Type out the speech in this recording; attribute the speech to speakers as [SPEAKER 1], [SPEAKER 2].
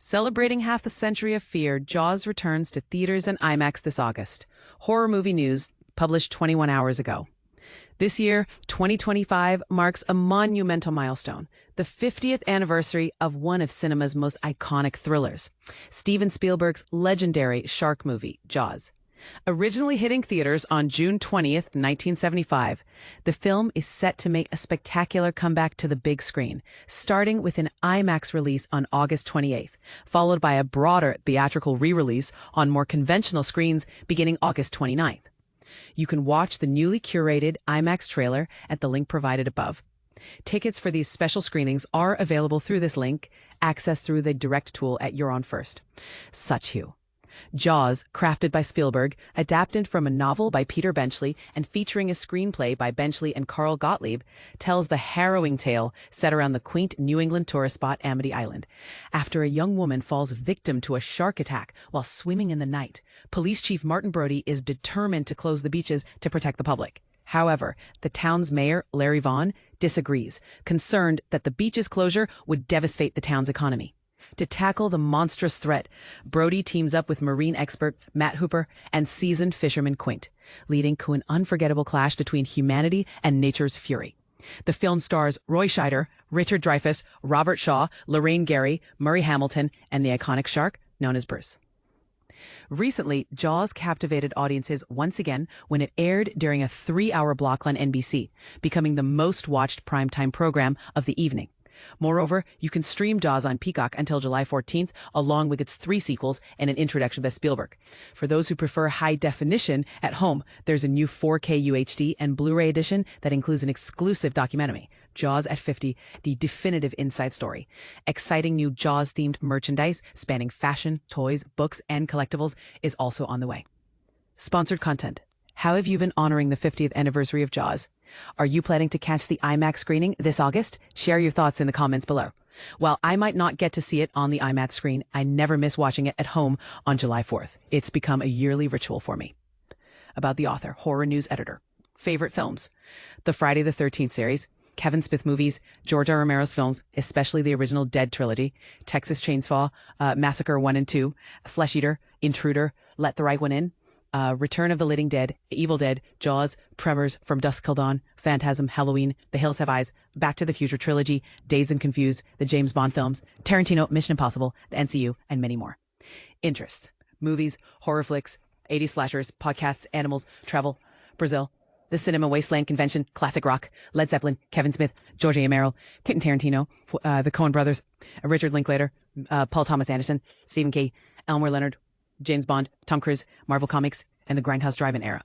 [SPEAKER 1] Celebrating half the century of fear, Jaws returns to theaters and IMAX this August. Horror movie news published 21 hours ago. This year, 2025, marks a monumental milestone, the 50th anniversary of one of cinema's most iconic thrillers, Steven Spielberg's legendary shark movie, Jaws. Originally hitting theaters on June 20th, 1975, the film is set to make a spectacular comeback to the big screen, starting with an IMAX release on August 28th, followed by a broader theatrical re-release on more conventional screens beginning August 29th. You can watch the newly curated IMAX trailer at the link provided above. Tickets for these special screenings are available through this link, accessed through the direct tool at You're On First. Such hue. Jaws, crafted by Spielberg, adapted from a novel by Peter Benchley and featuring a screenplay by Benchley and Carl Gottlieb, tells the harrowing tale set around the quaint New England tourist spot Amity Island. After a young woman falls victim to a shark attack while swimming in the night, Police Chief Martin Brody is determined to close the beaches to protect the public. However, the town's mayor, Larry Vaughn, disagrees, concerned that the beach's closure would devastate the town's economy. To tackle the monstrous threat, Brody teams up with marine expert Matt Hooper and seasoned fisherman Quint, leading to an unforgettable clash between humanity and nature's fury. The film stars Roy Scheider, Richard Dreyfuss, Robert Shaw, Lorraine Gary, Murray Hamilton, and the iconic shark known as Bruce. Recently, Jaws captivated audiences once again when it aired during a 3-hour block on NBC, becoming the most watched primetime program of the evening. Moreover, you can stream Jaws on Peacock until July 14th, along with its 3 sequels and an introduction by Spielberg. For those who prefer high definition at home, there's a new 4K UHD and Blu-ray edition that includes an exclusive documentary, Jaws at 50, the definitive inside story. Exciting new Jaws-themed merchandise spanning fashion, toys, books, and collectibles is also on the way. Sponsored content. How have you been honoring the 50th anniversary of Jaws? Are you planning to catch the IMAX screening this August? Share your thoughts in the comments below. While I might not get to see it on the IMAX screen, I never miss watching it at home on July 4th. It's become a yearly ritual for me. About the author, horror news editor. Favorite films. The Friday the 13th series, Kevin Smith movies, George R. Romero's films, especially the original Dead trilogy, Texas Chainsaw, Massacre 1 and 2, Flesh Eater, Intruder, Let the Right One In, Return of the Living Dead, Evil Dead, Jaws, Tremors, From Dusk Till Dawn, Phantasm, Halloween, The Hills Have Eyes, Back to the Future trilogy, Dazed and Confused, the James Bond films, Tarantino, Mission Impossible, the NCU, and many more. Interests. Movies, horror flicks, 80s slashers, podcasts, animals, travel, Brazil, the Cinema Wasteland Convention, classic rock, Led Zeppelin, Kevin Smith, George A. Romero, Quentin Tarantino, the Coen brothers, Richard Linklater, Paul Thomas Anderson, Stephen King, Elmore Leonard, James Bond, Tom Cruise, Marvel Comics, and the Grindhouse Drive-In era.